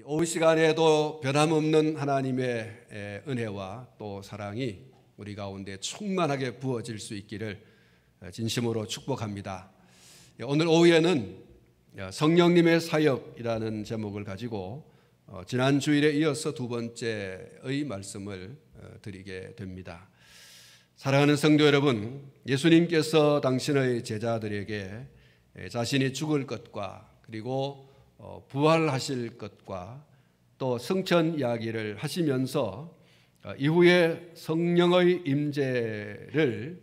오후 시간에도 변함없는 하나님의 은혜와 또 사랑이 우리 가운데 충만하게 부어질 수 있기를 진심으로 축복합니다. 오늘 오후에는 성령님의 사역이라는 제목을 가지고 지난 주일에 이어서 두 번째의 말씀을 드리게 됩니다. 사랑하는 성도 여러분, 예수님께서 당신의 제자들에게 자신이 죽을 것과 그리고 부활하실 것과 또 성천 이야기를 하시면서 이후에 성령의 임재를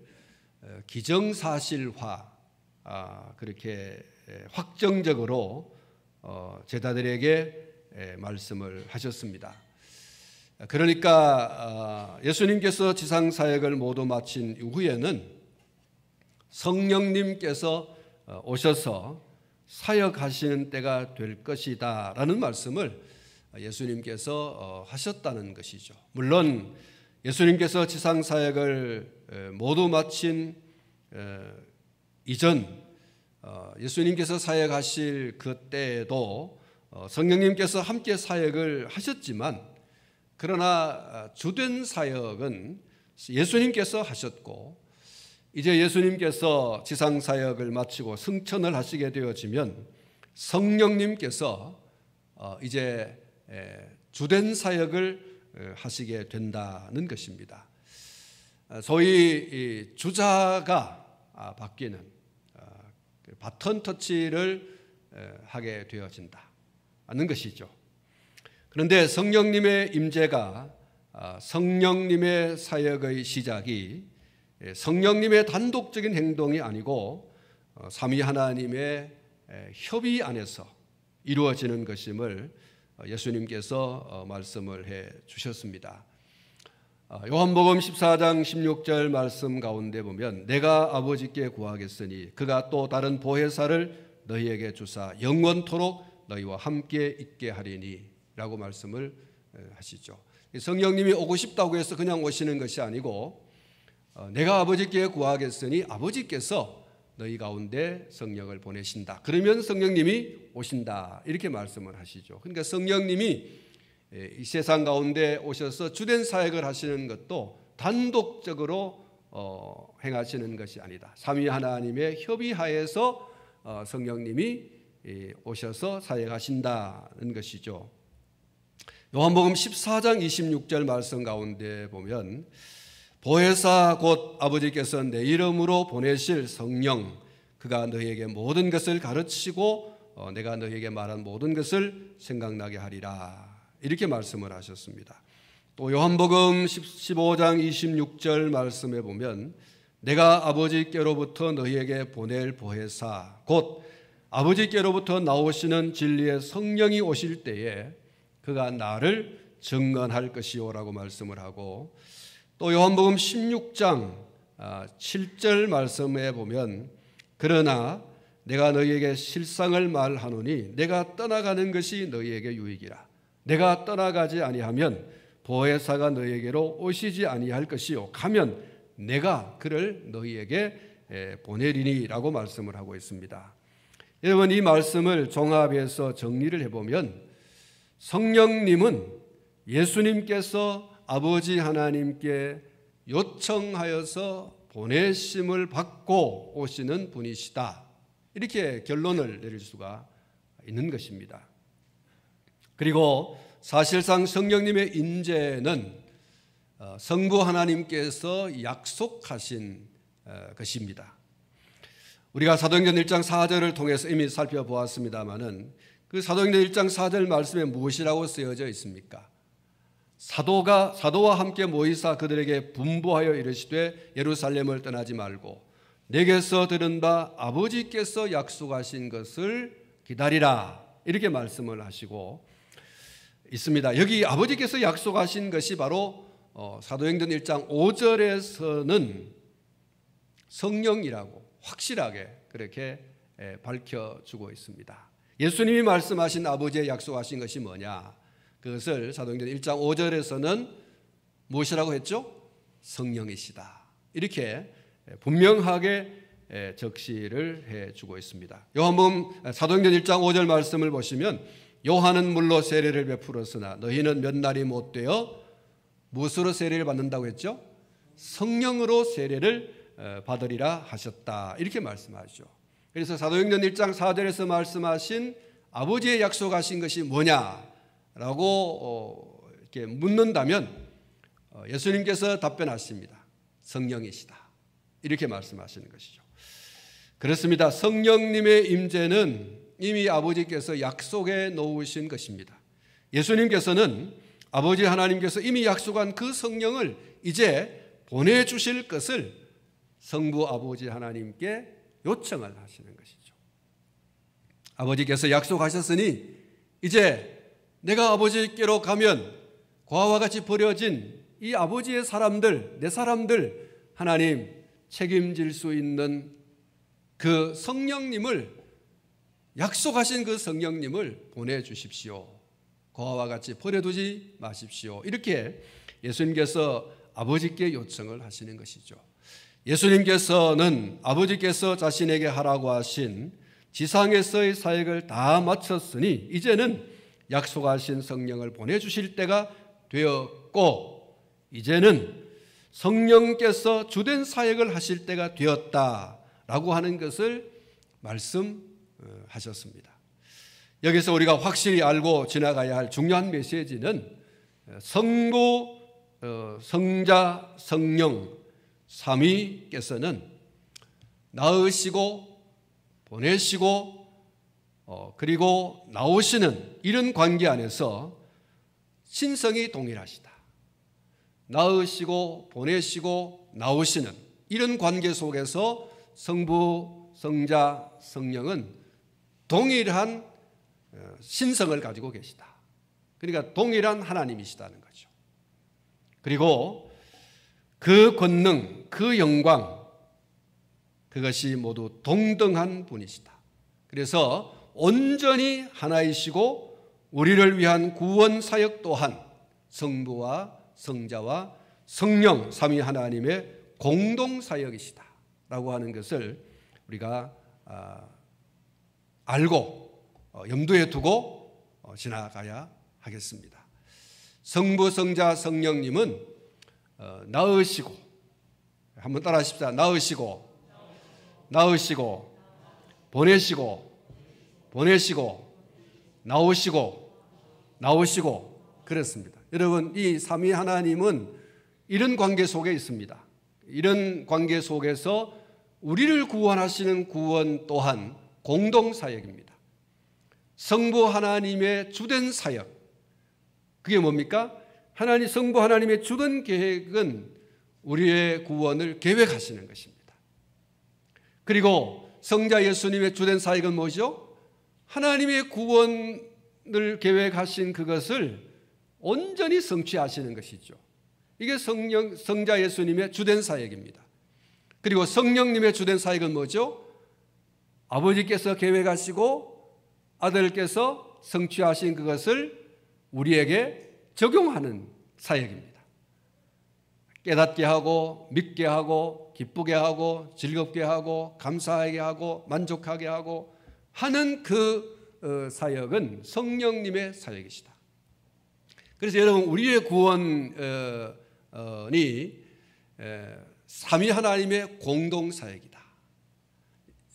기정사실화 그렇게 확정적으로 제자들에게 말씀을 하셨습니다. 그러니까 예수님께서 지상사역을 모두 마친 이후에는 성령님께서 오셔서 사역하시는 때가 될 것이다 라는 말씀을 예수님께서 하셨다는 것이죠. 물론 예수님께서 지상사역을 모두 마친 이전 예수님께서 사역하실 그때에도 성령님께서 함께 사역을 하셨지만 그러나 주된 사역은 예수님께서 하셨고 이제 예수님께서 지상사역을 마치고 승천을 하시게 되어지면 성령님께서 이제 주된 사역을 하시게 된다는 것입니다. 소위 주자가 바뀌는 바톤 터치를 하게 되어진다는 것이죠. 그런데 성령님의 임재가 성령님의 사역의 시작이 성령님의 단독적인 행동이 아니고 삼위 하나님의 협의 안에서 이루어지는 것임을 예수님께서 말씀을 해 주셨습니다. 요한복음 14장 16절 말씀 가운데 보면 내가 아버지께 구하겠으니 그가 또 다른 보혜사를 너희에게 주사 영원토록 너희와 함께 있게 하리니 라고 말씀을 하시죠. 성령님이 오고 싶다고 해서 그냥 오시는 것이 아니고 내가 아버지께 구하겠으니 아버지께서 너희 가운데 성령을 보내신다. 그러면 성령님이 오신다. 이렇게 말씀을 하시죠. 그러니까 성령님이 이 세상 가운데 오셔서 주된 사역을 하시는 것도 단독적으로 행하시는 것이 아니다. 삼위 하나님의 협의하에서 성령님이 오셔서 사역하신다는 것이죠. 요한복음 14장 26절 말씀 가운데 보면 보혜사 곧 아버지께서 내 이름으로 보내실 성령 그가 너희에게 모든 것을 가르치고 내가 너희에게 말한 모든 것을 생각나게 하리라 이렇게 말씀을 하셨습니다. 또 요한복음 15장 26절 말씀에 보면 내가 아버지께로부터 너희에게 보낼 보혜사 곧 아버지께로부터 나오시는 진리의 성령이 오실 때에 그가 나를 증언할 것이요라고 말씀을 하고 또 요한복음 16장 7절 말씀에 보면 그러나 내가 너희에게 실상을 말하노니 내가 떠나가는 것이 너희에게 유익이라 내가 떠나가지 아니하면 보혜사가 너희에게로 오시지 아니할 것이요 가면 내가 그를 너희에게 보내리니 라고 말씀을 하고 있습니다. 여러분 이 말씀을 종합해서 정리를 해보면 성령님은 예수님께서 아버지 하나님께 요청하여서 보내심을 받고 오시는 분이시다. 이렇게 결론을 내릴 수가 있는 것입니다. 그리고 사실상 성령님의 임재는 성부 하나님께서 약속하신 것입니다. 우리가 사도행전 1장 4절을 통해서 이미 살펴보았습니다마는 그 사도행전 1장 4절 말씀에 무엇이라고 쓰여져 있습니까? 사도와 함께 모이사 그들에게 분부하여 이르시되 예루살렘을 떠나지 말고 내게서 들은 바 아버지께서 약속하신 것을 기다리라 이렇게 말씀을 하시고 있습니다. 여기 아버지께서 약속하신 것이 바로 사도행전 1장 5절에서는 성령이라고 확실하게 그렇게 밝혀주고 있습니다. 예수님이 말씀하신 아버지의 약속하신 것이 뭐냐? 그것을 사도행전 1장 5절에서는 무엇이라고 했죠? 성령이시다. 이렇게 분명하게 적시를 해주고 있습니다. 요한복음 사도행전 1장 5절 말씀을 보시면 요한은 물로 세례를 베풀었으나 너희는 몇 날이 못 되어 무엇으로 세례를 받는다고 했죠? 성령으로 세례를 받으리라 하셨다. 이렇게 말씀하죠. 그래서 사도행전 1장 4절에서 말씀하신 아버지의 약속하신 것이 뭐냐라고 이렇게 묻는다면 예수님께서 답변하십니다. 성령이시다. 이렇게 말씀하시는 것이죠. 그렇습니다. 성령님의 임재는 이미 아버지께서 약속해 놓으신 것입니다. 예수님께서는 아버지 하나님께서 이미 약속한 그 성령을 이제 보내주실 것을 성부 아버지 하나님께 요청을 하시는 것이죠. 아버지께서 약속하셨으니 이제 내가 아버지께로 가면 과와 같이 버려진 이 아버지의 사람들, 내 사람들 하나님 책임질 수 있는 그 성령님을 약속하신 그 성령님을 보내주십시오. 고아와 같이 버려두지 마십시오. 이렇게 예수님께서 아버지께 요청을 하시는 것이죠. 예수님께서는 아버지께서 자신에게 하라고 하신 지상에서의 사역을 다 마쳤으니 이제는 약속하신 성령을 보내주실 때가 되었고 이제는 성령께서 주된 사역을 하실 때가 되었다라고 하는 것을 말씀하셨습니다. 여기서 우리가 확실히 알고 지나가야 할 중요한 메시지는 성부, 성자, 성령 삼위께서는 낳으시고 보내시고 그리고 나오시는 이런 관계 안에서 신성이 동일하시다. 낳으시고 보내시고 나오시는 이런 관계 속에서 성부, 성자, 성령은 동일한 신성을 가지고 계시다. 그러니까 동일한 하나님이시다는 거죠. 그리고 그 권능, 그 영광, 그것이 모두 동등한 분이시다. 그래서 온전히 하나이시고 우리를 위한 구원 사역 또한 성부와 성자와 성령 삼위 하나님의 공동 사역이시다 라고 하는 것을 우리가 알고 염두에 두고 지나가야 하겠습니다. 성부, 성자, 성령님은 낳으시고 한번 따라 하십시다. 낳으시고 낳으시고 보내시고 보내시고 나오시고 나오시고 그렇습니다. 여러분 이 삼위 하나님은 이런 관계 속에 있습니다. 이런 관계 속에서 우리를 구원하시는 구원 또한 공동 사역입니다. 성부 하나님의 주된 사역 그게 뭡니까? 하나님 성부 하나님의 주된 계획은 우리의 구원을 계획하시는 것입니다. 그리고 성자 예수님의 주된 사역은 뭐죠? 하나님의 구원을 계획하신 그것을 온전히 성취하시는 것이죠. 이게 성자 예수님의 주된 사역입니다. 그리고 성령님의 주된 사역은 뭐죠? 아버지께서 계획하시고 아들께서 성취하신 그것을 우리에게 적용하는 사역입니다. 깨닫게 하고 믿게 하고 기쁘게 하고 즐겁게 하고 감사하게 하고 만족하게 하고 하는 그 사역은 성령님의 사역이시다. 그래서 여러분 우리의 구원이 삼위 하나님의 공동 사역이다.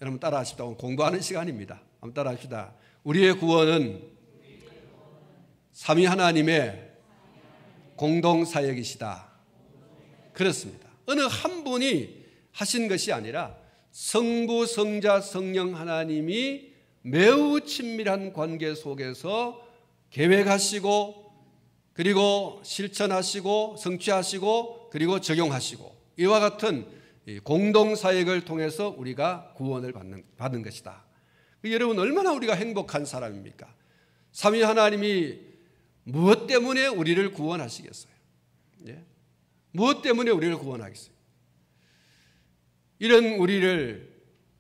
여러분 따라하십시다. 공부하는 시간입니다. 한번 따라합시다. 우리의 구원은 삼위 하나님의 공동 사역이시다. 그렇습니다. 어느 한 분이 하신 것이 아니라 성부, 성자, 성령 하나님이 매우 친밀한 관계 속에서 계획하시고 그리고 실천하시고 성취하시고 그리고 적용하시고 이와 같은 공동 사역을 통해서 우리가 구원을 받는 것이다. 여러분 얼마나 우리가 행복한 사람입니까? 삼위 하나님이 무엇 때문에 우리를 구원하시겠어요? 예? 무엇 때문에 우리를 구원하겠어요? 이런 우리를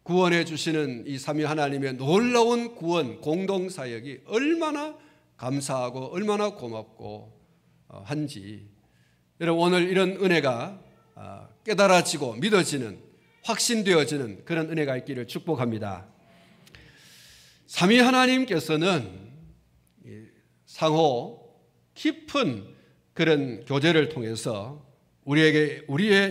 구원해 주시는 이 삼위 하나님의 놀라운 구원 공동 사역이 얼마나 감사하고 얼마나 고맙고 한지 여러분 오늘 이런 은혜가 깨달아지고 믿어지는 확신되어지는 그런 은혜가 있기를 축복합니다. 삼위 하나님께서는 상호 깊은 그런 교제를 통해서 우리의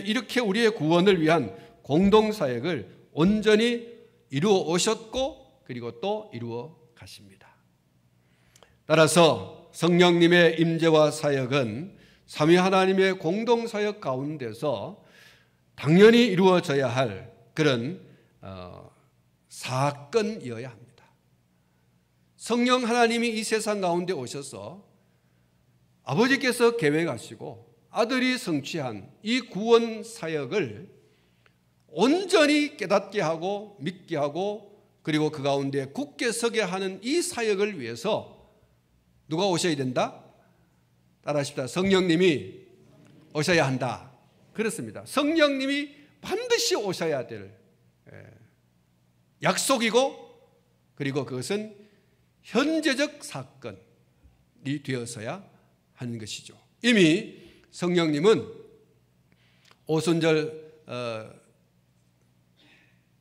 이렇게 구원을 위한 공동사역을 온전히 이루어 오셨고 그리고 또 이루어 가십니다. 따라서 성령님의 임재와 사역은 삼위 하나님의 공동사역 가운데서 당연히 이루어져야 할 그런 사건이어야 합니다. 성령 하나님이 이 세상 가운데 오셔서 아버지께서 계획하시고 아들이 성취한 이 구원 사역을 온전히 깨닫게 하고 믿게 하고 그리고 그 가운데 굳게 서게 하는 이 사역을 위해서 누가 오셔야 된다? 따라하십시다. 성령님이 오셔야 한다. 그렇습니다. 성령님이 반드시 오셔야 될 약속이고 그리고 그것은 현재적 사건이 되어서야 하는 것이죠. 이미 성령님은 오순절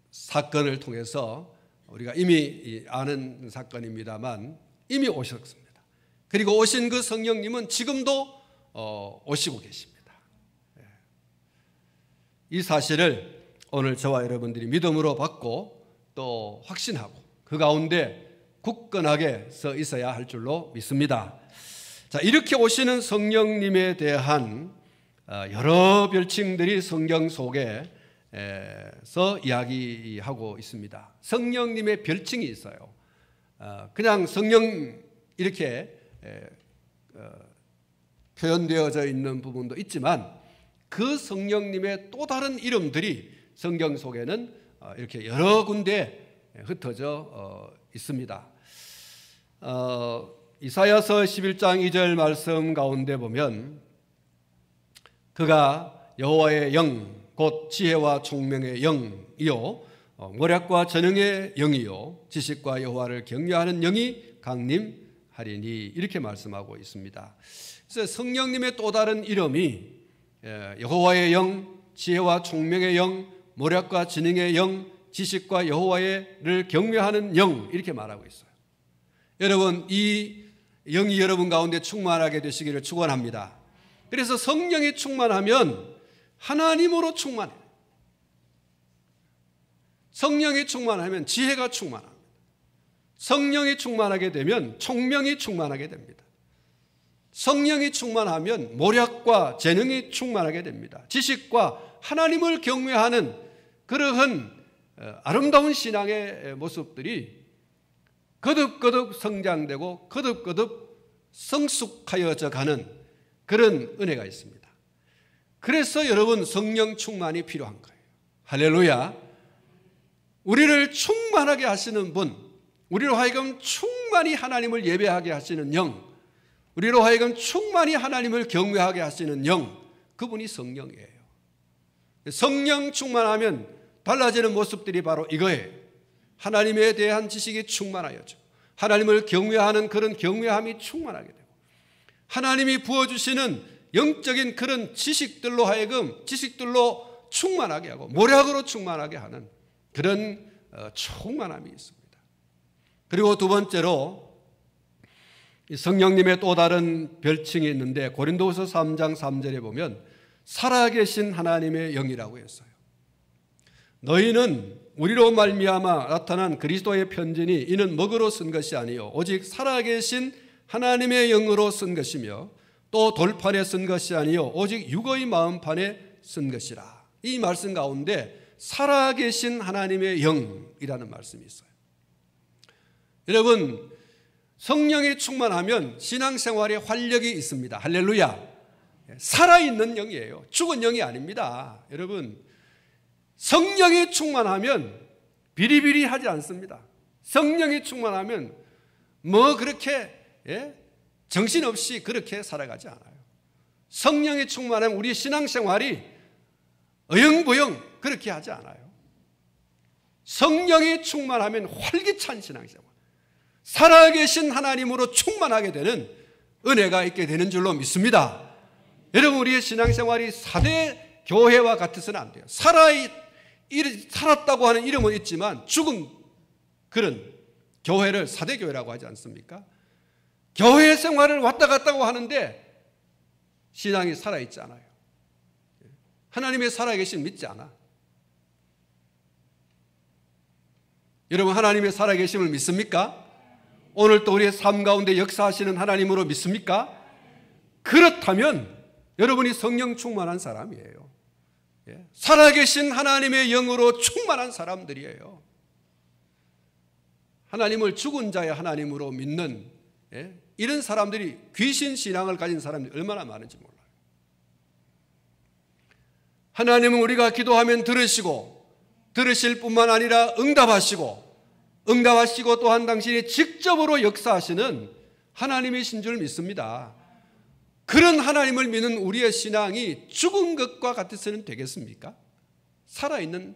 사건을 통해서 우리가 이미 아는 사건입니다만 이미 오셨습니다. 그리고 오신 그 성령님은 지금도 오시고 계십니다. 이 사실을 오늘 저와 여러분들이 믿음으로 받고 또 확신하고 그 가운데 굳건하게 서 있어야 할 줄로 믿습니다. 자, 이렇게 오시는 성령님에 대한 여러 별칭들이 성경 속에서 이야기하고 있습니다. 성령님의 별칭이 있어요. 그냥 성령 이렇게 표현되어져 있는 부분도 있지만 그 성령님의 또 다른 이름들이 성경 속에는 이렇게 여러 군데 흩어져 있습니다. 이사야서 11장 2절 말씀 가운데 보면 그가 여호와의 영 곧 지혜와 총명의 영이요 모략과 전능의 영이요 지식과 여호와를 경외하는 영이 강림하리니 이렇게 말씀하고 있습니다. 그래서 성령님의 또 다른 이름이 여호와의 영, 지혜와 총명의 영, 모략과 지능의 영, 지식과 여호와를 경외하는 영 이렇게 말하고 있어요. 여러분 이 영이 여러분 가운데 충만하게 되시기를 축원합니다. 그래서 성령이 충만하면 하나님으로 충만해요. 성령이 충만하면 지혜가 충만합니다. 성령이 충만하게 되면 총명이 충만하게 됩니다. 성령이 충만하면 모략과 재능이 충만하게 됩니다. 지식과 하나님을 경외하는 그러한 아름다운 신앙의 모습들이 거듭거듭 성장되고 거듭거듭 성숙하여져 가는 그런 은혜가 있습니다. 그래서 여러분 성령 충만이 필요한 거예요. 할렐루야. 우리를 충만하게 하시는 분, 우리로 하여금 충만히 하나님을 예배하게 하시는 영, 우리로 하여금 충만히 하나님을 경외하게 하시는 영, 그분이 성령이에요. 성령 충만하면 달라지는 모습들이 바로 이거예요. 하나님에 대한 지식이 충만하여져 하나님을 경외하는 그런 경외함이 충만하게 되고 하나님이 부어주시는 영적인 그런 지식들로 하여금 지식들로 충만하게 하고 모략으로 충만하게 하는 그런 충만함이 있습니다. 그리고 두 번째로 성령님의 또 다른 별칭이 있는데 고린도후서 3장 3절에 보면 살아계신 하나님의 영이라고 했어요. 너희는 우리로 말미암아 나타난 그리스도의 편지니 이는 먹으로 쓴 것이 아니요 오직 살아계신 하나님의 영으로 쓴 것이며 또 돌판에 쓴 것이 아니요 오직 육의 마음판에 쓴 것이라. 이 말씀 가운데 살아계신 하나님의 영이라는 말씀이 있어요. 여러분 성령이 충만하면 신앙생활에 활력이 있습니다. 할렐루야. 살아있는 영이에요. 죽은 영이 아닙니다. 여러분 성령이 충만하면 비리비리하지 않습니다. 성령이 충만하면 뭐 그렇게 정신없이 그렇게 살아가지 않아요. 성령이 충만하면 우리 신앙생활이 어영부영 그렇게 하지 않아요. 성령이 충만하면 활기찬 신앙생활, 살아계신 하나님으로 충만하게 되는 은혜가 있게 되는 줄로 믿습니다. 여러분 우리의 신앙생활이 4대 교회와 같아서는 안 돼요. 살았다고 하는 이름은 있지만 죽은 그런 교회를 4대 교회라고 하지 않습니까? 교회 생활을 왔다 갔다 하는데 신앙이 살아있지 않아요. 하나님의 살아계심 믿지 않아. 여러분, 하나님의 살아계심을 믿습니까? 오늘 또 우리의 삶 가운데 역사하시는 하나님으로 믿습니까? 그렇다면 여러분이 성령 충만한 사람이에요. 살아계신 하나님의 영으로 충만한 사람들이에요. 하나님을 죽은 자의 하나님으로 믿는 이런 사람들이, 귀신 신앙을 가진 사람들이 얼마나 많은지 몰라요. 하나님은 우리가 기도하면 들으시고, 들으실 뿐만 아니라 응답하시고 또한 당신이 직접으로 역사하시는 하나님이신 줄 믿습니다. 그런 하나님을 믿는 우리의 신앙이 죽은 것과 같아서는 되겠습니까? 살아있는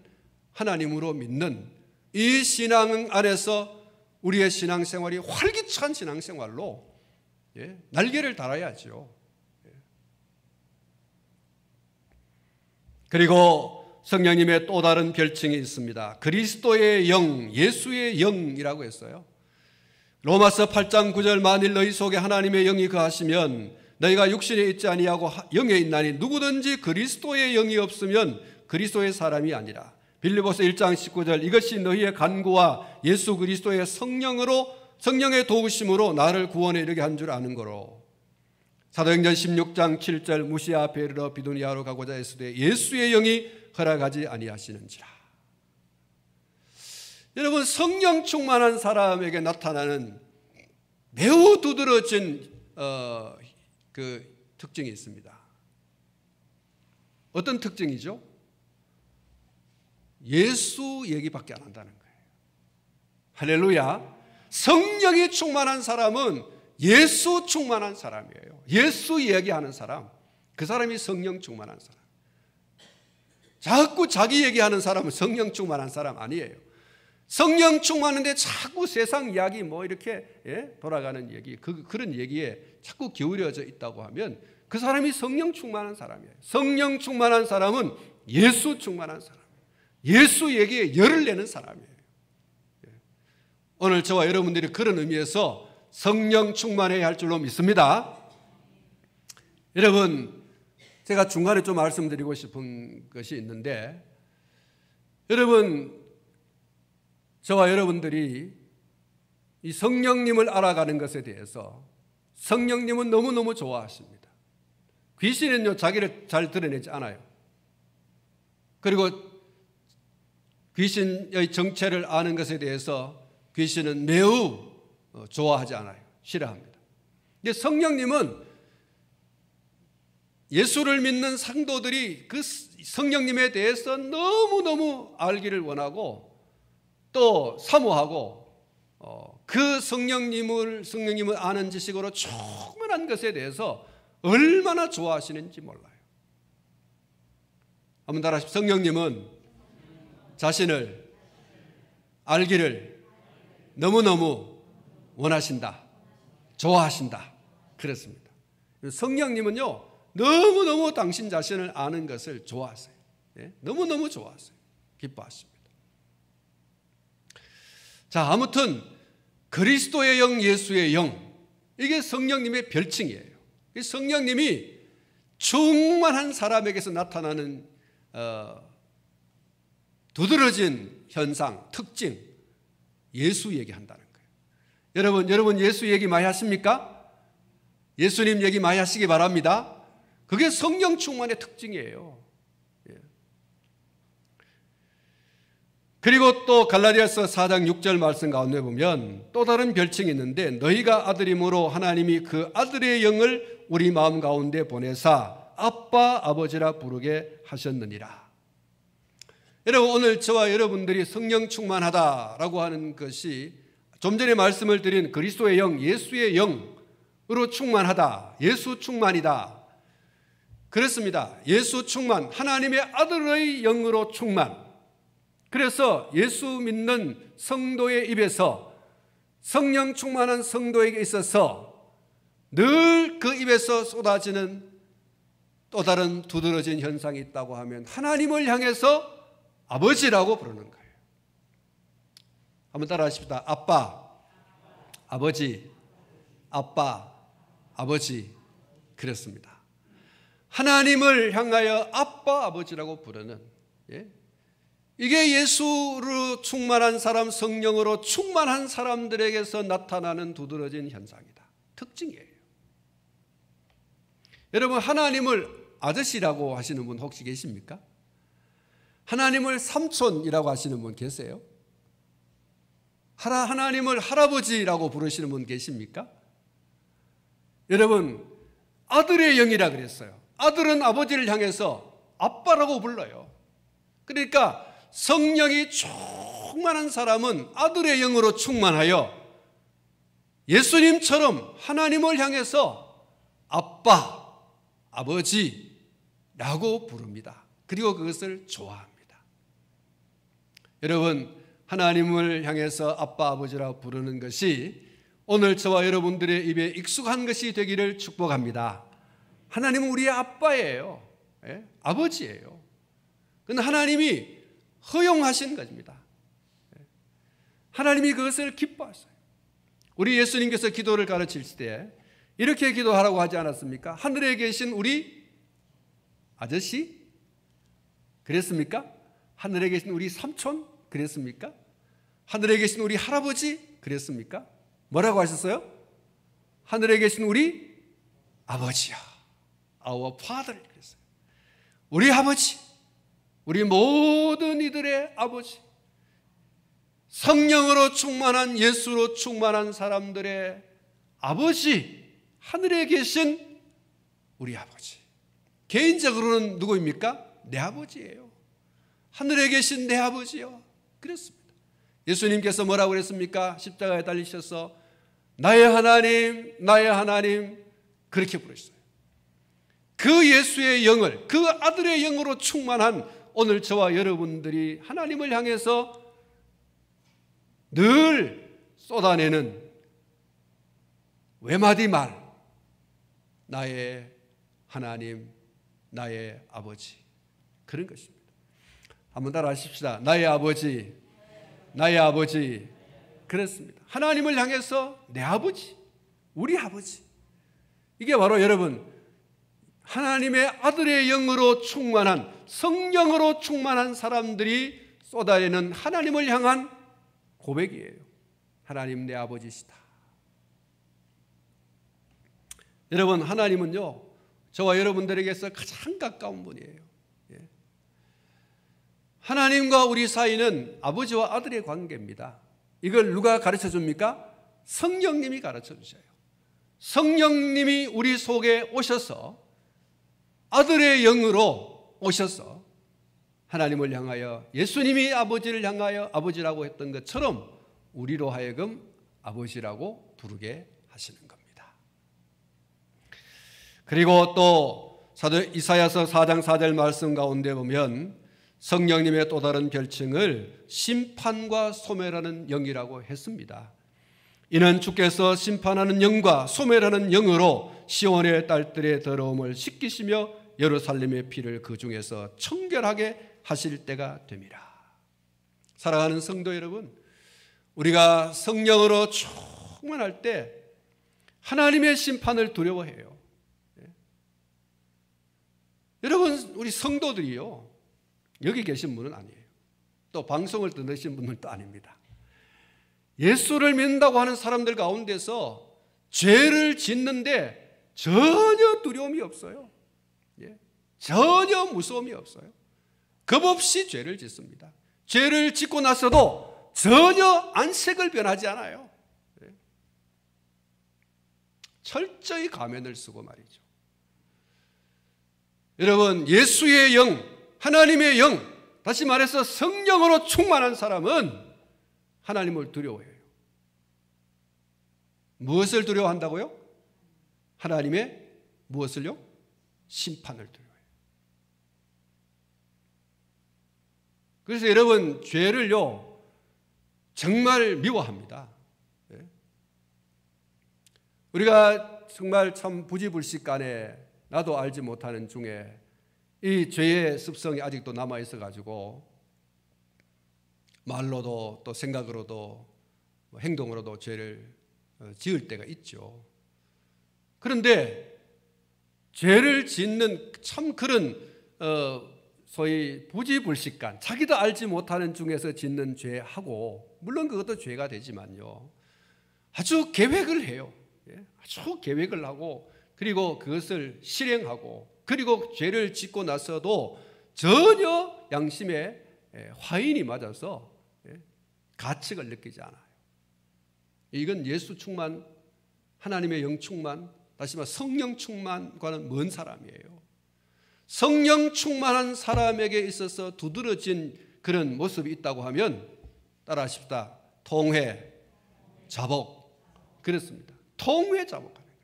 하나님으로 믿는 이 신앙 안에서 우리의 신앙생활이 활기찬 신앙생활로 날개를 달아야죠. 그리고 성령님의 또 다른 별칭이 있습니다. 그리스도의 영, 예수의 영이라고 했어요. 로마서 8장 9절 만일 너희 속에 하나님의 영이 거하시면 너희가 육신에 있지 아니하고 영에 있나니 누구든지 그리스도의 영이 없으면 그리스도의 사람이 아니라. 빌립보서 1장 19절 이것이 너희의 간구와 예수 그리스도의 성령의 도우심으로 나를 구원에 이르게 한 줄 아는 거로. 사도행전 16장 7절 무시아 베르러 비두니아로 가고자 했으되 예수의 영이 허락하지 아니하시는지라. 여러분, 성령 충만한 사람에게 나타나는 매우 두드러진 그 특징이 있습니다. 어떤 특징이죠? 예수 얘기밖에 안 한다는 거예요. 할렐루야. 성령이 충만한 사람은 예수 충만한 사람이에요. 예수 얘기하는 사람, 그 사람이 성령 충만한 사람. 자꾸 자기 얘기하는 사람은 성령 충만한 사람 아니에요. 성령 충만한데 자꾸 세상 이야기 이렇게 돌아가는 얘기, 그런 얘기에 자꾸 기울여져 있다고 하면 그 사람이 성령 충만한 사람이에요. 성령 충만한 사람은 예수 충만한 사람, 예수 얘기에 열을 내는 사람이에요. 오늘 저와 여러분들이 그런 의미에서 성령 충만해야 할 줄로 믿습니다. 여러분, 제가 중간에 좀 말씀드리고 싶은 것이 있는데, 여러분, 저와 여러분들이 이 성령님을 알아가는 것에 대해서 성령님은 너무너무 좋아하십니다. 귀신은요, 자기를 잘 드러내지 않아요. 그리고 귀신의 정체를 아는 것에 대해서 귀신은 매우 좋아하지 않아요. 싫어합니다. 근데 성령님은 예수를 믿는 상도들이 그 성령님에 대해서 너무너무 알기를 원하고 또 사모하고 그 성령님을 아는 지식으로 충분한 것에 대해서 얼마나 좋아하시는지 몰라요. 한번 따라하십시오. 성령님은 자신을 알기를 너무너무 원하신다, 좋아하신다, 그렇습니다. 성령님은요, 너무너무 당신 자신을 아는 것을 좋아하세요. 너무너무 좋아하세요. 기뻐하십니다. 자, 아무튼 그리스도의 영, 예수의 영, 이게 성령님의 별칭이에요. 성령님이 충만한 사람에게서 나타나는 두드러진 현상, 특징, 예수 얘기한다는 거예요. 여러분 예수 얘기 많이 하십니까? 예수님 얘기 많이 하시기 바랍니다. 그게 성령 충만의 특징이에요. 그리고 또 갈라디아서 4장 6절 말씀 가운데 보면 또 다른 별칭이 있는데 너희가 아들이므로 하나님이 그 아들의 영을 우리 마음 가운데 보내사 아빠 아버지라 부르게 하셨느니라. 여러분, 오늘 저와 여러분들이 성령 충만하다라고 하는 것이 좀 전에 말씀을 드린 그리스도의 영, 예수의 영으로 충만하다, 예수 충만이다. 그렇습니다. 예수 충만, 하나님의 아들의 영으로 충만. 그래서 예수 믿는 성도의 입에서, 성령 충만한 성도에게 있어서 늘 그 입에서 쏟아지는 또 다른 두드러진 현상이 있다고 하면 하나님을 향해서 아버지라고 부르는 거예요. 한번 따라 하십시다. 아빠, 아버지, 아빠, 아버지 그랬습니다. 하나님을 향하여 아빠, 아버지라고 부르는, 이게 예수로 충만한 사람, 성령으로 충만한 사람들에게서 나타나는 두드러진 현상이다. 특징이에요. 여러분, 하나님을 아저씨라고 하시는 분 혹시 계십니까? 하나님을 삼촌이라고 하시는 분 계세요? 하나님을 할아버지라고 부르시는 분 계십니까? 여러분, 아들의 영이라 그랬어요. 아들은 아버지를 향해서 아빠라고 불러요. 그러니까 성령이 충만한 사람은 아들의 영으로 충만하여 예수님처럼 하나님을 향해서 아빠, 아버지라고 부릅니다. 그리고 그것을 좋아합니다. 여러분, 하나님을 향해서 아빠, 아버지라고 부르는 것이 오늘 저와 여러분들의 입에 익숙한 것이 되기를 축복합니다. 하나님은 우리의 아빠예요. 아버지예요. 그런데 하나님이 허용하신 것입니다. 하나님이 그것을 기뻐하세요. 우리 예수님께서 기도를 가르칠 때 이렇게 기도하라고 하지 않았습니까? 하늘에 계신 우리 아저씨? 그랬습니까? 하늘에 계신 우리 삼촌? 그랬습니까? 하늘에 계신 우리 할아버지? 그랬습니까? 뭐라고 하셨어요? 하늘에 계신 우리 아버지요. Our Father. 그랬어요. 우리 아버지, 우리 모든 이들의 아버지, 성령으로 충만한, 예수로 충만한 사람들의 아버지, 하늘에 계신 우리 아버지. 개인적으로는 누구입니까? 내 아버지예요. 하늘에 계신 내 아버지요. 그랬습니다. 예수님께서 뭐라고 그랬습니까? 십자가에 달리셔서 나의 하나님, 나의 하나님 그렇게 부르셨어요. 그 예수의 영을, 그 아들의 영으로 충만한 오늘 저와 여러분들이 하나님을 향해서 늘 쏟아내는 외마디 말, 나의 하나님, 나의 아버지, 그런 것입니다. 한번 따라 하십시다. 나의 아버지, 나의 아버지. 그렇습니다. 하나님을 향해서 내 아버지, 우리 아버지. 이게 바로 여러분, 하나님의 아들의 영으로 충만한, 성령으로 충만한 사람들이 쏟아내는 하나님을 향한 고백이에요. 하나님 내 아버지시다. 여러분, 하나님은요, 저와 여러분들에게서 가장 가까운 분이에요. 하나님과 우리 사이는 아버지와 아들의 관계입니다. 이걸 누가 가르쳐 줍니까? 성령님이 가르쳐 주셔요. 성령님이 우리 속에 오셔서 아들의 영으로 오셔서 하나님을 향하여, 예수님이 아버지를 향하여 아버지라고 했던 것처럼 우리로 하여금 아버지라고 부르게 하시는 겁니다. 그리고 또 사도 이사야서 4장 4절 말씀 가운데 보면 성령님의 또 다른 별칭을 심판과 소멸하는 영이라고 했습니다. 이는 주께서 심판하는 영과 소멸하는 영으로 시온의 딸들의 더러움을 씻기시며 예루살렘의 피를 그 중에서 청결하게 하실 때가 됨이라. 사랑하는 성도 여러분, 우리가 성령으로 충만할 때 하나님의 심판을 두려워해요. 여러분, 우리 성도들이요, 여기 계신 분은 아니에요. 또 방송을 듣는 분들도 아닙니다. 예수를 믿는다고 하는 사람들 가운데서 죄를 짓는데 전혀 두려움이 없어요. 전혀 무서움이 없어요. 겁없이 죄를 짓습니다. 죄를 짓고 나서도 전혀 안색을 변하지 않아요. 철저히 가면을 쓰고 말이죠. 여러분, 예수의 영, 하나님의 영, 다시 말해서 성령으로 충만한 사람은 하나님을 두려워해요. 무엇을 두려워한다고요? 하나님의 무엇을요? 심판을 두려워해요. 그래서 여러분, 죄를요 정말 미워합니다. 우리가 정말 참 부지불식간에 나도 알지 못하는 중에 이 죄의 습성이 아직도 남아 있어 가지고 말로도 또 생각으로도 행동으로도 죄를 지을 때가 있죠. 그런데 죄를 짓는 참 그런 소위 부지불식간, 자기도 알지 못하는 중에서 짓는 죄하고, 물론 그것도 죄가 되지만요, 아주 계획을 해요. 아주 계획을 하고, 그리고 그것을 실행하고, 그리고 죄를 짓고 나서도 전혀 양심에 화인이 맞아서 가책을 느끼지 않아요. 이건 예수 충만, 하나님의 영 충만, 다시 말해 성령 충만과는 먼 사람이에요. 성령 충만한 사람에게 있어서 두드러진 그런 모습이 있다고 하면 따라하십시다. 통회, 자복. 그렇습니다. 통회, 자복하는 거예요.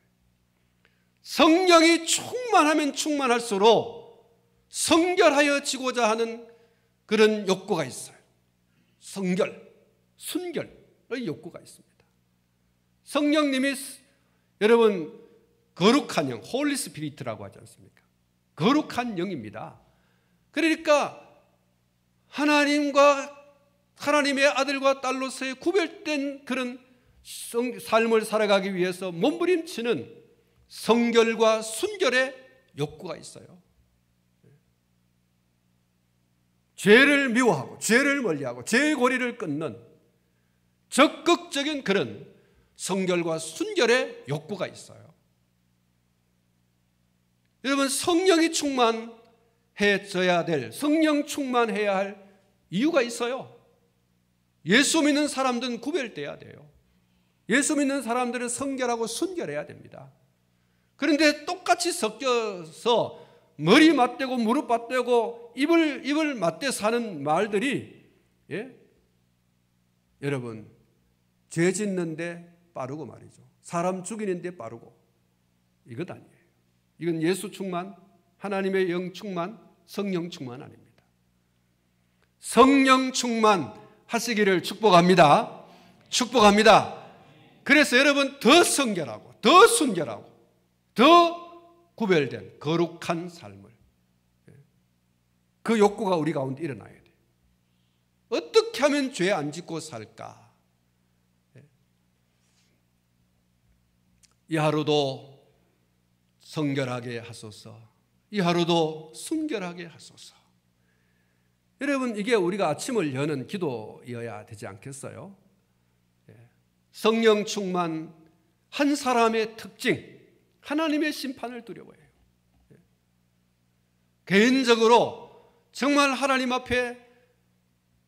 성령이 충만하면 충만할수록 성결하여지고자 하는 그런 욕구가 있어요. 성결, 순결의 욕구가 있습니다. 성령님이 여러분 거룩한 영, 홀리 스피리트라고 하지 않습니까? 거룩한 영입니다. 그러니까 하나님과 하나님의 아들과 딸로서의 구별된 그런 삶을 살아가기 위해서 몸부림치는 성결과 순결의 욕구가 있어요. 죄를 미워하고 죄를 멀리하고 죄의 고리를 끊는 적극적인 그런 성결과 순결의 욕구가 있어요. 여러분, 성령이 충만해져야 될, 성령 충만해야 할 이유가 있어요. 예수 믿는 사람들은 구별돼야 돼요. 예수 믿는 사람들은 성결하고 순결해야 됩니다. 그런데 똑같이 섞여서 머리 맞대고 무릎 맞대고 입을 맞대 사는 말들이, 여러분, 죄 짓는데 빠르고 말이죠. 사람 죽이는데 빠르고, 이것 아니에요. 이건 예수 충만, 하나님의 영 충만, 성령 충만 아닙니다. 성령 충만 하시기를 축복합니다. 축복합니다. 그래서 여러분 더 성결하고 더 순결하고 더 구별된 거룩한 삶을, 그 욕구가 우리 가운데 일어나야 돼요. 어떻게 하면 죄 안 짓고 살까? 이 하루도 성결하게 하소서. 이 하루도 순결하게 하소서. 여러분, 이게 우리가 아침을 여는 기도여야 되지 않겠어요? 성령 충만 한 사람의 특징, 하나님의 심판을 두려워해요. 개인적으로 정말 하나님 앞에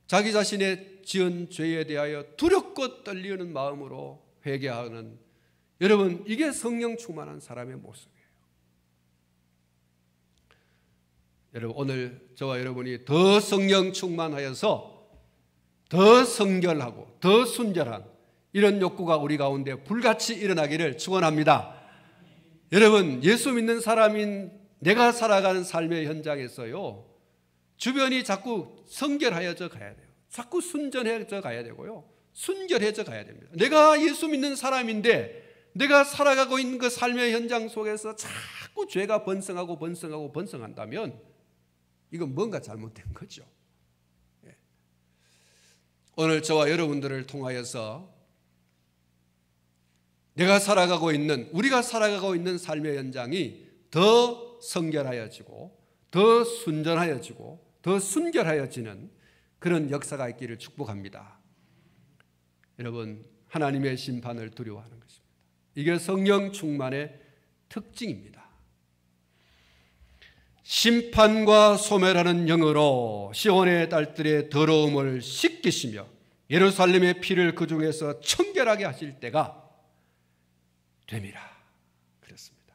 자기 자신의 지은 죄에 대하여 두렵고 떨리는 마음으로 회개하는, 여러분, 이게 성령 충만한 사람의 모습이에요. 여러분, 오늘 저와 여러분이 더 성령 충만하여서 더 성결하고 더 순결한 이런 욕구가 우리 가운데 불같이 일어나기를 축원합니다. 여러분, 예수 믿는 사람인 내가 살아가는 삶의 현장에서요, 주변이 자꾸 성결하여져 가야 돼요. 자꾸 순전해져 가야 되고요, 순결해져 가야 됩니다. 내가 예수 믿는 사람인데 내가 살아가고 있는 그 삶의 현장 속에서 자꾸 죄가 번성한다면 이건 뭔가 잘못된 거죠. 오늘 저와 여러분들을 통하여서 내가 살아가고 있는, 우리가 살아가고 있는 삶의 현장이 더 성결하여지고 더 순전하여지고 더 순결하여지는 그런 역사가 있기를 축복합니다. 여러분, 하나님의 심판을 두려워하는 것입니다. 이게 성령 충만의 특징입니다. 심판과 소멸하는 영으로 시온의 딸들의 더러움을 씻기시며 예루살렘의 피를 그 중에서 청결하게 하실 때가 됨이라 그랬습니다.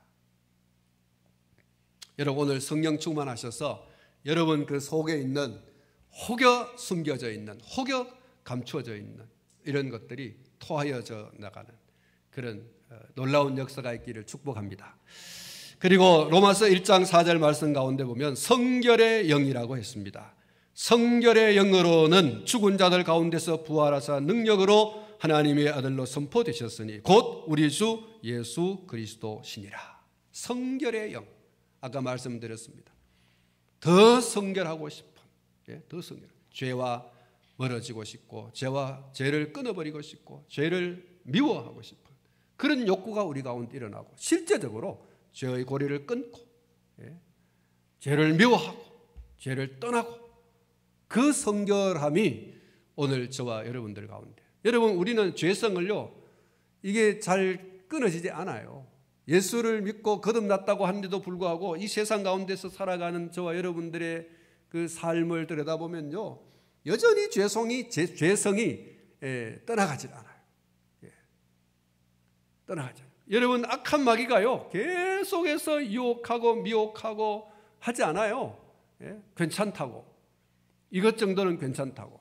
여러분, 오늘 성령 충만하셔서 여러분 그 속에 있는 혹여 숨겨져 있는, 혹여 감추어져 있는 이런 것들이 토하여져 나가는 그런 놀라운 역사가 있기를 축복합니다. 그리고 로마서 1장 4절 말씀 가운데 보면 성결의 영이라고 했습니다. 성결의 영으로는 죽은 자들 가운데서 부활하사 능력으로 하나님의 아들로 선포되셨으니 곧 우리 주 예수 그리스도시니라. 성결의 영, 아까 말씀드렸습니다. 더 성결하고 싶은, 더 성결, 죄와 멀어지고 싶고 죄를 끊어버리고 싶고 죄를 미워하고 싶은 그런 욕구가 우리 가운데 일어나고 실제적으로 죄의 고리를 끊고 죄를 미워하고 죄를 떠나고 그 성결함이 오늘 저와 여러분들 가운데, 여러분 우리는 죄성을요 이게 잘 끊어지지 않아요. 예수를 믿고 거듭났다고 하는데도 불구하고 이 세상 가운데서 살아가는 저와 여러분들의 그 삶을 들여다보면요 여전히 죄성이 떠나가질 않아요. 떠나가죠. 여러분 악한 마귀가요 계속해서 유혹하고 미혹하고 하지 않아요. 괜찮다고, 이것 정도는 괜찮다고,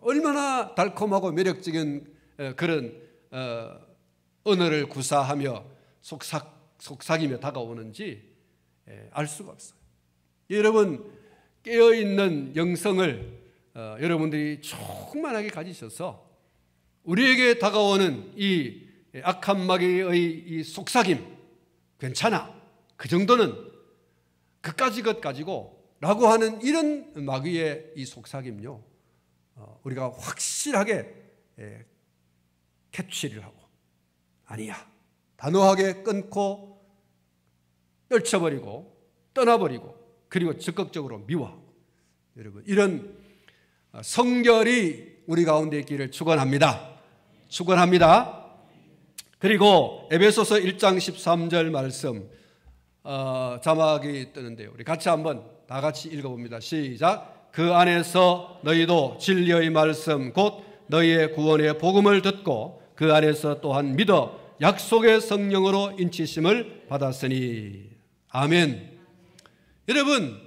얼마나 달콤하고 매력적인 그런 언어를 구사하며 속삭이며 다가오는지 알 수가 없어요. 여러분 깨어있는 영성을 여러분들이 충만하게 가지셔서 우리에게 다가오는 이 악한 마귀의 이 속삭임 괜찮아, 그 정도는 그까지 것 가지고 라고 하는 이런 마귀의 이 속삭임요 우리가 확실하게 캐치를 하고 아니야 단호하게 끊고 떨쳐버리고 떠나버리고 그리고 적극적으로 미워하고, 여러분 이런 성결이 우리 가운데 있기를 축원합니다. 축원합니다. 그리고 에베소서 1장 13절 말씀 자막이 뜨는데요. 우리 같이 한번 다 같이 읽어봅니다. 시작. 그 안에서 너희도 진리의 말씀 곧 너희의 구원의 복음을 듣고 그 안에서 또한 믿어 약속의 성령으로 인치심을 받았으니. 아멘. 여러분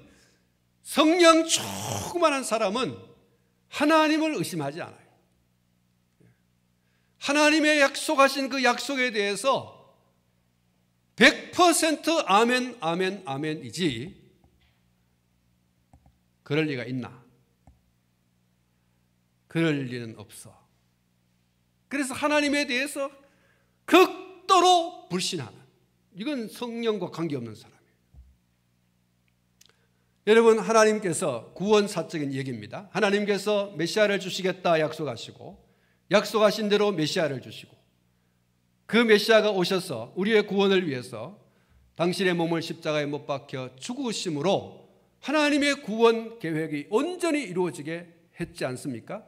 성령 충만한 사람은 하나님을 의심하지 않아요. 하나님의 약속하신 그 약속에 대해서 100% 아멘 아멘 아멘이지 그럴 리가 있나? 그럴 리는 없어. 그래서 하나님에 대해서 극도로 불신하는, 이건 성령과 관계없는 사람이에요. 여러분 하나님께서 구원사적인 얘기입니다. 하나님께서 메시아를 주시겠다 약속하시고 약속하신 대로 메시아를 주시고 그 메시아가 오셔서 우리의 구원을 위해서 당신의 몸을 십자가에 못 박혀 죽으심으로 하나님의 구원 계획이 온전히 이루어지게 했지 않습니까?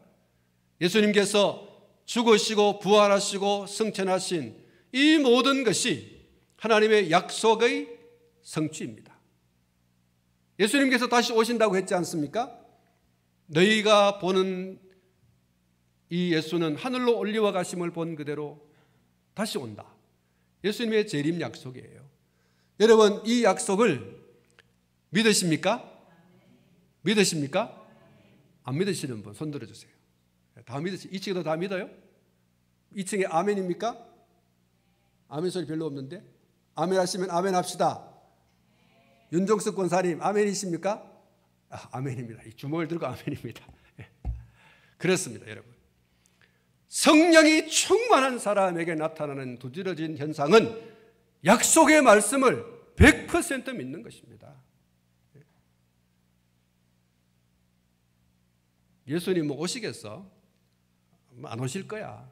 예수님께서 죽으시고 부활하시고 승천하신 이 모든 것이 하나님의 약속의 성취입니다. 예수님께서 다시 오신다고 했지 않습니까? 너희가 보는 이 예수는 하늘로 올리와 가심을 본 그대로 다시 온다. 예수님의 재림 약속이에요. 여러분 이 약속을 믿으십니까? 믿으십니까? 안 믿으시는 분 손 들어주세요. 다 믿으시. 2층에도 다 믿어요? 2층에 아멘입니까? 아멘 소리 별로 없는데 아멘 하시면 아멘 합시다. 윤종석 권사님 아멘이십니까? 아멘입니다. 이 주먹을 들고 아멘입니다. 그렇습니다. 여러분 성령이 충만한 사람에게 나타나는 두드러진 현상은 약속의 말씀을 100% 믿는 것입니다. 예수님 뭐 오시겠어? 안 오실 거야.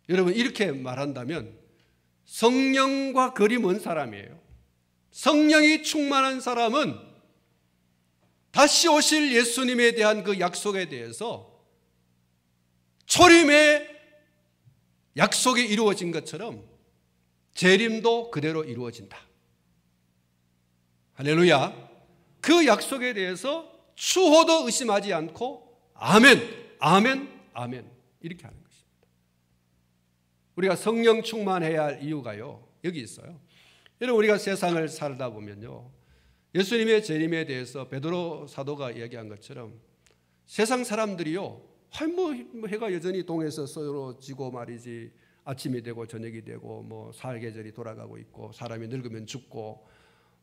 여러분 이렇게 말한다면 성령과 거리 먼 사람이에요. 성령이 충만한 사람은 다시 오실 예수님에 대한 그 약속에 대해서 초림의 약속이 이루어진 것처럼 재림도 그대로 이루어진다. 할렐루야. 그 약속에 대해서 추호도 의심하지 않고 아멘, 아멘, 아멘 이렇게 하는 것입니다. 우리가 성령 충만해야 할 이유가요 여기 있어요. 여러분 우리가 세상을 살다 보면요 예수님의 재림에 대해서 베드로 사도가 이야기한 것처럼 세상 사람들이요 뭐 해가 여전히 동에서 서러지고 말이지 아침이 되고 저녁이 되고 뭐 사계절이 돌아가고 있고 사람이 늙으면 죽고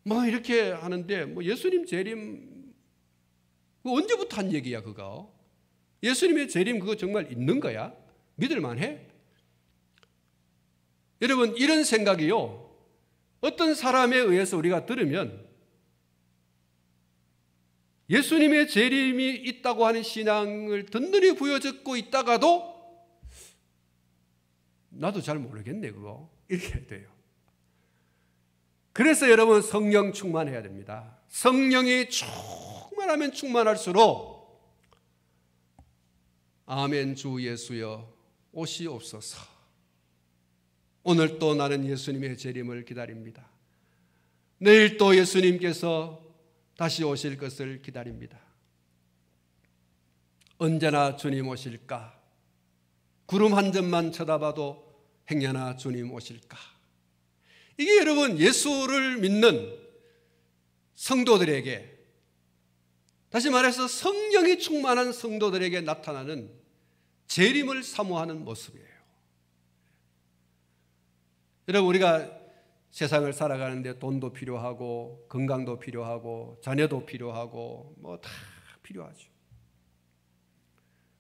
뭐 이렇게 하는데 뭐 예수님 재림 언제부터 한 얘기야 그거? 예수님의 재림 그거 정말 있는 거야? 믿을 만해? 여러분 이런 생각이요 어떤 사람에 의해서 우리가 들으면 예수님의 재림이 있다고 하는 신앙을 든든히 부여잡고 있다가도 나도 잘 모르겠네 그거. 이렇게 돼요. 그래서 여러분 성령 충만해야 됩니다. 성령이 충만하면 충만할수록 아멘 주 예수여 오시옵소서. 오늘 또 나는 예수님의 재림을 기다립니다. 내일 또 예수님께서 다시 오실 것을 기다립니다. 언제나 주님 오실까? 구름 한 점만 쳐다봐도 행여나 주님 오실까? 이게 여러분 예수를 믿는 성도들에게, 다시 말해서 성령이 충만한 성도들에게 나타나는 재림을 사모하는 모습이에요. 여러분 우리가 세상을 살아가는데 돈도 필요하고 건강도 필요하고 자녀도 필요하고 뭐 다 필요하죠.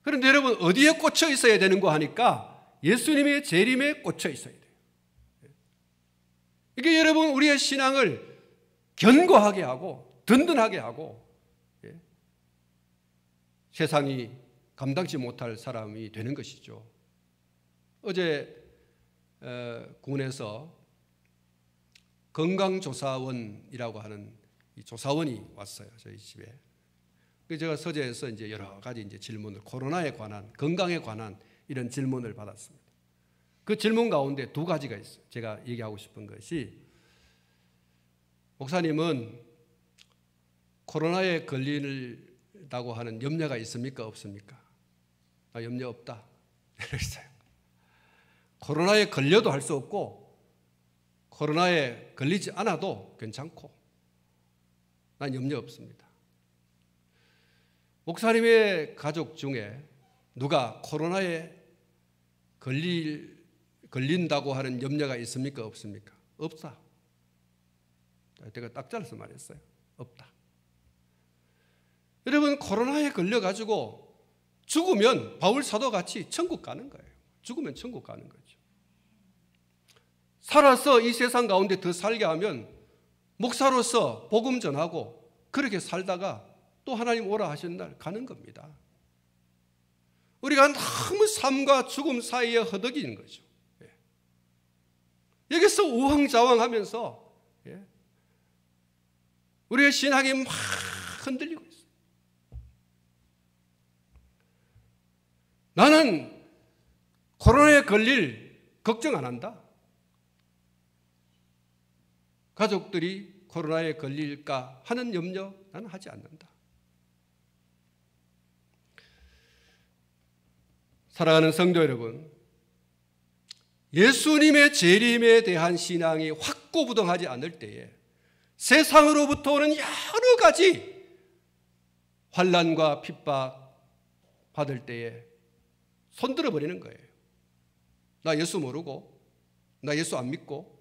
그런데 여러분 어디에 꽂혀 있어야 되는 거 하니까 예수님의 재림에 꽂혀 있어야 돼요. 이게 여러분 우리의 신앙을 견고하게 하고 든든하게 하고 세상이 감당치 못할 사람이 되는 것이죠. 어제 군에서 건강조사원이라고 하는 이 조사원이 왔어요. 저희 집에. 제가 서재에서 이제 여러 가지 이제 질문을, 코로나에 관한, 건강에 관한 이런 질문을 받았습니다. 그 질문 가운데 두 가지가 있어요. 제가 얘기하고 싶은 것이, 목사님은 코로나에 걸린다고 하는 염려가 있습니까? 없습니까? 염려 없다. 이랬어요. 코로나에 걸려도 할 수 없고 코로나에 걸리지 않아도 괜찮고 난 염려 없습니다. 목사님의 가족 중에 누가 코로나에 걸린다고 하는 염려가 있습니까? 없습니까? 없다. 제가 딱 잘라서 말했어요. 없다. 여러분 코로나에 걸려가지고 죽으면 바울 사도같이 천국 가는 거예요. 죽으면 천국 가는 거죠. 살아서 이 세상 가운데 더 살게 하면 목사로서 복음 전하고 그렇게 살다가 또 하나님 오라 하시는 날 가는 겁니다. 우리가 너무 삶과 죽음 사이에 허덕이는 거죠. 여기서 우왕좌왕하면서 우리의 신앙이 막 흔들리고 있어요. 나는 코로나에 걸릴 걱정 안 한다. 가족들이 코로나에 걸릴까 하는 염려 나는 하지 않는다. 사랑하는 성도 여러분, 예수님의 재림에 대한 신앙이 확고부동하지 않을 때에 세상으로부터 오는 여러 가지 환난과 핍박 받을 때에 손들어 버리는 거예요. 나 예수 모르고, 나 예수 안 믿고,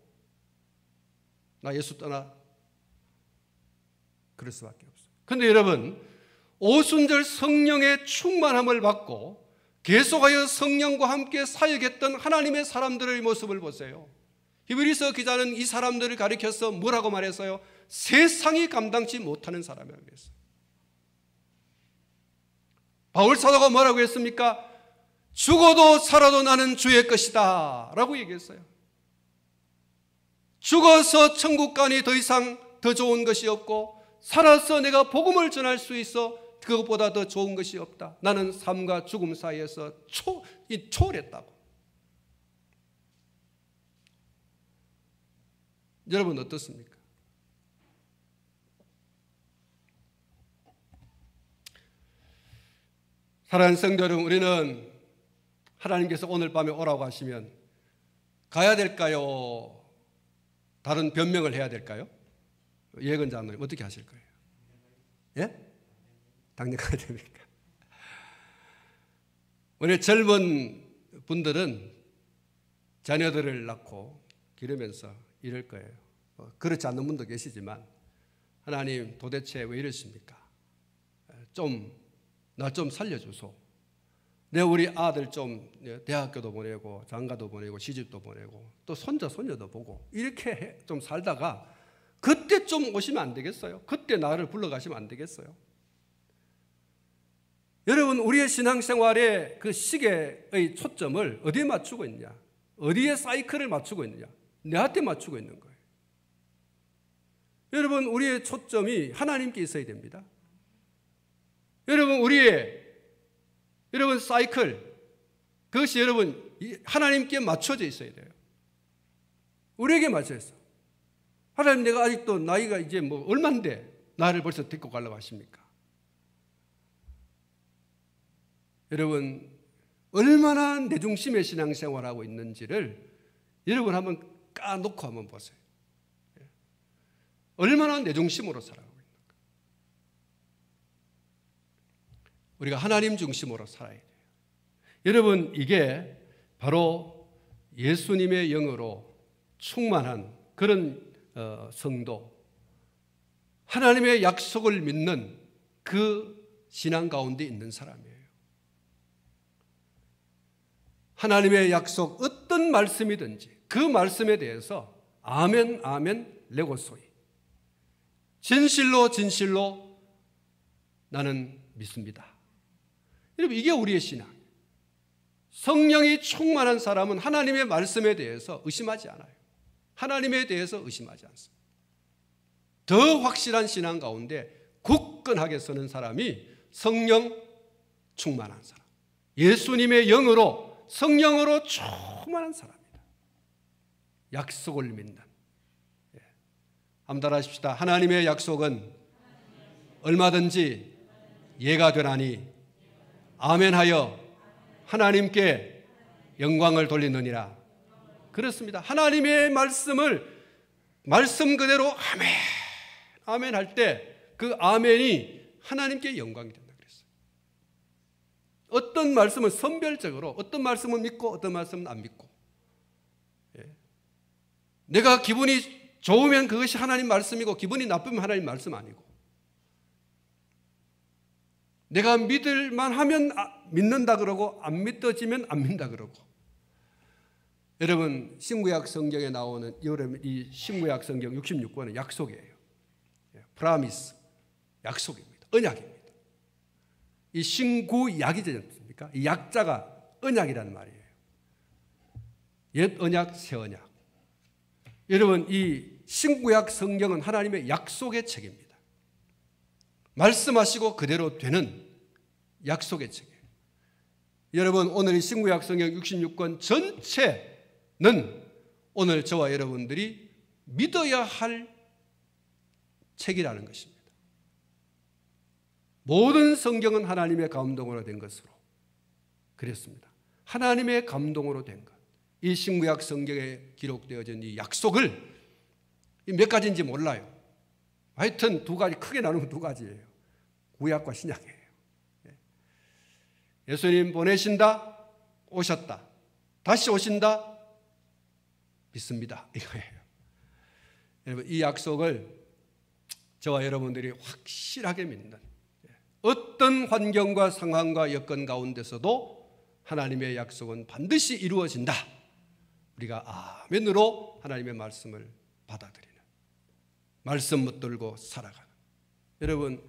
나 예수 떠나. 그럴 수밖에 없어요. 그런데 여러분, 오순절 성령의 충만함을 받고 계속하여 성령과 함께 사역했던 하나님의 사람들의 모습을 보세요. 히브리서 기자는 이 사람들을 가리켜서 뭐라고 말했어요? 세상이 감당치 못하는 사람이라고 했어요. 바울 사도가 뭐라고 했습니까? 죽어도 살아도 나는 주의 것이다 라고 얘기했어요. 죽어서 천국 가니 더 이상 더 좋은 것이 없고 살아서 내가 복음을 전할 수 있어 그것보다 더 좋은 것이 없다. 나는 삶과 죽음 사이에서 초월했다고. 여러분 어떻습니까? 사랑하는 성도 여러분, 우리는 하나님께서 오늘 밤에 오라고 하시면 가야 될까요? 다른 변명을 해야 될까요? 예건 장로님 어떻게 하실 거예요? 예? 당연 가야 됩니까? 우리 젊은 분들은 자녀들을 낳고 기르면서 이럴 거예요. 그렇지 않는 분도 계시지만 하나님 도대체 왜 이러십니까? 나 좀 살려주소. 내 우리 아들 좀 대학교도 보내고 장가도 보내고 시집도 보내고 또 손자 손녀도 보고 이렇게 좀 살다가 그때 좀 오시면 안 되겠어요? 그때 나를 불러가시면 안 되겠어요? 여러분 우리의 신앙생활의 그 시계의 초점을 어디에 맞추고 있냐? 어디에 사이클을 맞추고 있느냐? 내한테 맞추고 있는 거예요. 여러분, 우리의 초점이 하나님께 있어야 됩니다. 여러분, 여러분 사이클, 그것이 여러분 하나님께 맞춰져 있어야 돼요. 우리에게 맞춰 있어. 하나님, 내가 아직도 나이가 이제 뭐 얼만데 나를 벌써 데리고 가려고 하십니까? 여러분, 얼마나 내 중심의 신앙생활하고 있는지를 여러분 한번 까놓고 한번 보세요. 얼마나 내 중심으로 살아가고 있는가. 우리가 하나님 중심으로 살아야 돼요. 여러분, 이게 바로 예수님의 영으로 충만한 그런 성도, 하나님의 약속을 믿는 그 신앙 가운데 있는 사람이에요. 하나님의 약속, 어떤 말씀이든지 그 말씀에 대해서 아멘, 아멘, 레고소이, 진실로 진실로 나는 믿습니다. 여러분, 이게 우리의 신앙이에요. 성령이 충만한 사람은 하나님의 말씀에 대해서 의심하지 않아요. 하나님에 대해서 의심하지 않습니다. 더 확실한 신앙 가운데 굳건하게 서는 사람이 성령 충만한 사람, 예수님의 영으로 성령으로 충만한 사람입니다. 약속을 믿는. 한번 따라하십시다. 하나님의 약속은 얼마든지 예가 되나니 아멘하여 하나님께 영광을 돌리느니라. 그렇습니다. 하나님의 말씀을 말씀 그대로 아멘, 아멘 할 때 그 아멘이 하나님께 영광이 된다 그랬어요. 어떤 말씀은 선별적으로, 어떤 말씀은 믿고 어떤 말씀은 안 믿고, 내가 기분이 좋으면 그것이 하나님 말씀이고 기분이 나쁘면 하나님 말씀 아니고, 내가 믿을만 하면 믿는다 그러고 안 믿어지면 안 믿는다 그러고. 여러분, 신구약 성경에 나오는 이 신구약 성경 66권은 약속이에요. 프라미스, 약속입니다. 언약입니다. 이 신구약이지 않습니까? 이 약자가 언약이라는 말이에요. 옛 언약, 새 언약. 여러분, 이 신구약 성경은 하나님의 약속의 책입니다. 말씀하시고 그대로 되는 약속의 책이에요. 여러분, 오늘 이 신구약 성경 66권 전체는 오늘 저와 여러분들이 믿어야 할 책이라는 것입니다. 모든 성경은 하나님의 감동으로 된 것으로 그랬습니다. 하나님의 감동으로 된 것. 이 신구약 성경에 기록되어진 이 약속을 몇 가지인지 몰라요. 하여튼 두 가지, 크게 나누면 두 가지예요. 구약과 신약이에요. 예수님 보내신다, 오셨다, 다시 오신다, 믿습니다. 이거예요. 여러분, 이 약속을 저와 여러분들이 확실하게 믿는, 어떤 환경과 상황과 여건 가운데서도 하나님의 약속은 반드시 이루어진다. 우리가 아멘으로 하나님의 말씀을 받아들이는, 말씀 붙들고 살아가는, 여러분,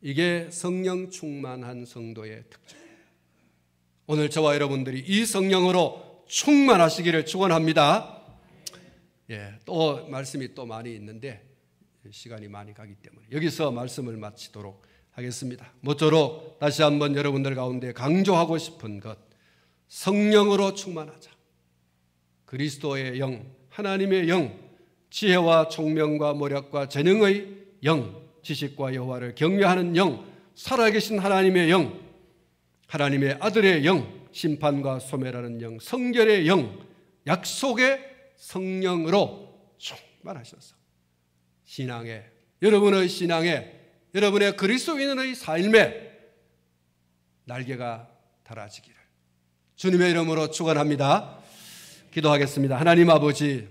이게 성령 충만한 성도의 특징이에요. 오늘 저와 여러분들이 이 성령으로 충만하시기를 축원합니다. 또 말씀이 또 많이 있는데 시간이 많이 가기 때문에 여기서 말씀을 마치도록 하겠습니다. 모쪼록 다시 한번 여러분들 가운데 강조하고 싶은 것, 성령으로 충만하자. 그리스도의 영, 하나님의 영, 지혜와 총명과 모략과 재능의 영, 지식과 여호와를 경외하는 영, 살아계신 하나님의 영, 하나님의 아들의 영, 심판과 소멸하는 영, 성결의 영, 약속의 성령으로 충만하셔서 신앙에, 여러분의 신앙에, 여러분의 그리스도인의 삶에 날개가 달아지기를 주님의 이름으로 축원합니다. 기도하겠습니다. 하나님 아버지,